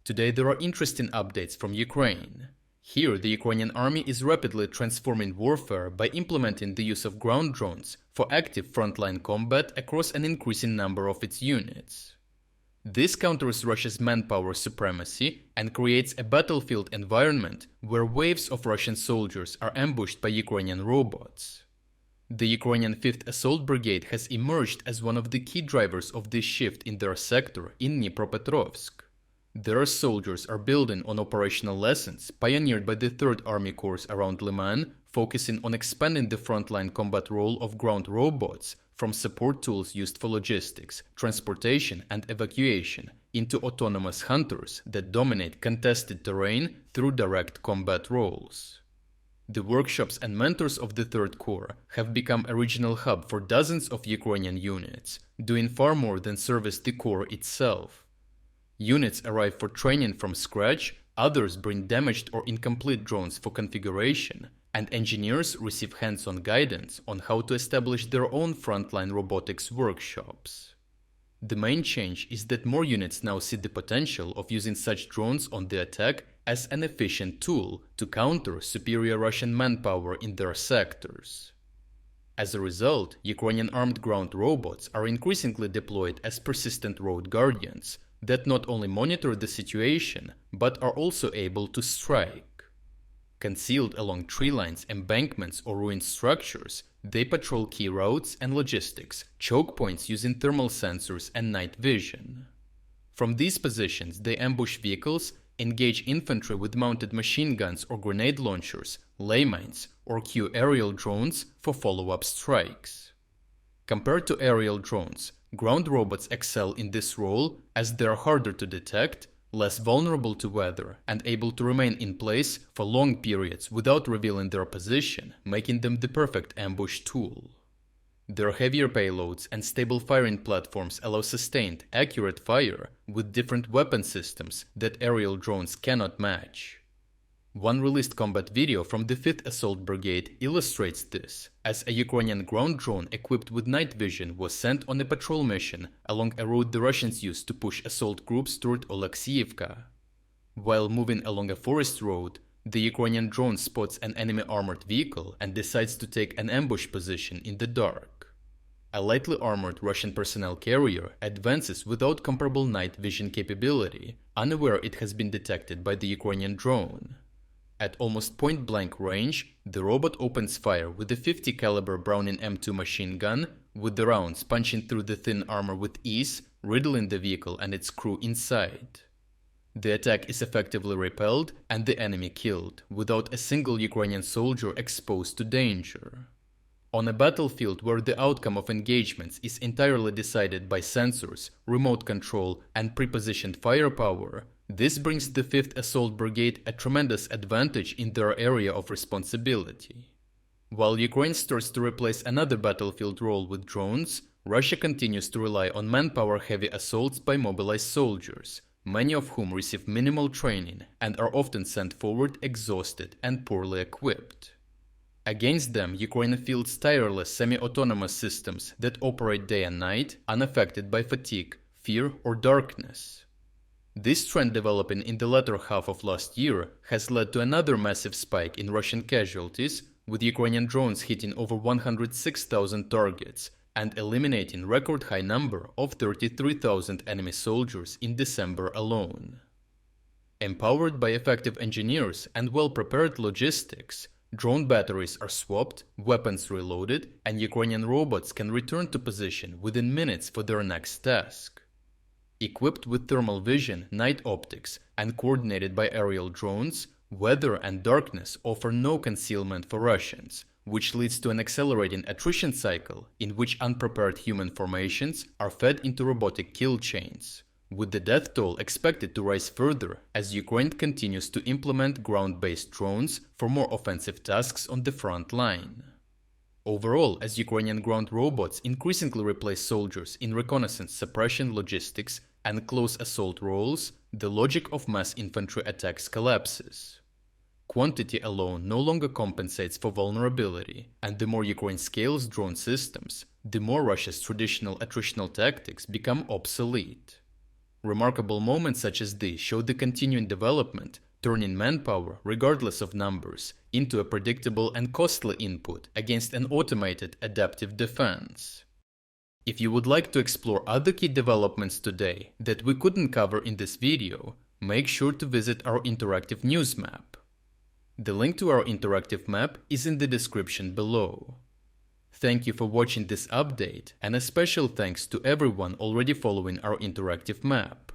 Today there are interesting updates from Ukraine. Here, the Ukrainian army is rapidly transforming warfare by implementing the use of ground drones for active frontline combat across an increasing number of its units. This counters Russia's manpower supremacy and creates a battlefield environment where waves of Russian soldiers are ambushed by Ukrainian robots. The Ukrainian 5th Assault Brigade has emerged as one of the key drivers of this shift in their sector in Dnipropetrovsk. Their soldiers are building on operational lessons pioneered by the 3rd Army Corps around Liman, focusing on expanding the frontline combat role of ground robots from support tools used for logistics, transportation and evacuation into autonomous hunters that dominate contested terrain through direct combat roles. The workshops and mentors of the 3rd Corps have become a regional hub for dozens of Ukrainian units, doing far more than service the Corps itself. Units arrive for training from scratch, others bring damaged or incomplete drones for configuration, and engineers receive hands-on guidance on how to establish their own frontline robotics workshops. The main change is that more units now see the potential of using such drones on the attack as an efficient tool to counter superior Russian manpower in their sectors. As a result, Ukrainian armed ground robots are increasingly deployed as persistent road guardians that not only monitor the situation, but are also able to strike. Concealed along tree lines, embankments or ruined structures, they patrol key routes and logistics, choke points using thermal sensors and night vision. From these positions, they ambush vehicles, engage infantry with mounted machine guns or grenade launchers, lay mines, or cue aerial drones for follow-up strikes. Compared to aerial drones, ground robots excel in this role as they are harder to detect, less vulnerable to weather, and able to remain in place for long periods without revealing their position, making them the perfect ambush tool. Their heavier payloads and stable firing platforms allow sustained, accurate fire with different weapon systems that aerial drones cannot match. One released combat video from the 5th Assault Brigade illustrates this, as a Ukrainian ground drone equipped with night vision was sent on a patrol mission along a route the Russians used to push assault groups toward Oleksiivka. While moving along a forest road, the Ukrainian drone spots an enemy armored vehicle and decides to take an ambush position in the dark. A lightly armored Russian personnel carrier advances without comparable night vision capability, unaware it has been detected by the Ukrainian drone. At almost point-blank range, the robot opens fire with a 50 caliber Browning M2 machine gun, with the rounds punching through the thin armor with ease, riddling the vehicle and its crew inside. The attack is effectively repelled and the enemy killed, without a single Ukrainian soldier exposed to danger. On a battlefield where the outcome of engagements is entirely decided by sensors, remote control and prepositioned firepower, this brings the 5th Assault Brigade a tremendous advantage in their area of responsibility. While Ukraine starts to replace another battlefield role with drones, Russia continues to rely on manpower-heavy assaults by mobilized soldiers, many of whom receive minimal training and are often sent forward exhausted and poorly equipped. Against them, Ukraine fields tireless semi-autonomous systems that operate day and night, unaffected by fatigue, fear or darkness. This trend developing in the latter half of last year has led to another massive spike in Russian casualties, with Ukrainian drones hitting over 106,000 targets and eliminating record high number of 33,000 enemy soldiers in December alone. Empowered by effective engineers and well-prepared logistics, drone batteries are swapped, weapons reloaded, and Ukrainian robots can return to position within minutes for their next task. Equipped with thermal vision, night optics, and coordinated by aerial drones, weather and darkness offer no concealment for Russians, which leads to an accelerating attrition cycle in which unprepared human formations are fed into robotic kill chains, with the death toll expected to rise further as Ukraine continues to implement ground-based drones for more offensive tasks on the front line. Overall, as Ukrainian ground robots increasingly replace soldiers in reconnaissance, suppression, logistics, and close assault roles, the logic of mass infantry attacks collapses. Quantity alone no longer compensates for vulnerability, and the more Ukraine scales drone systems, the more Russia's traditional attritional tactics become obsolete. Remarkable moments such as this show the continuing development, turning manpower, regardless of numbers, into a predictable and costly input against an automated adaptive defense. If you would like to explore other key developments today that we couldn't cover in this video, make sure to visit our interactive news map. The link to our interactive map is in the description below. Thank you for watching this update, and a special thanks to everyone already following our interactive map.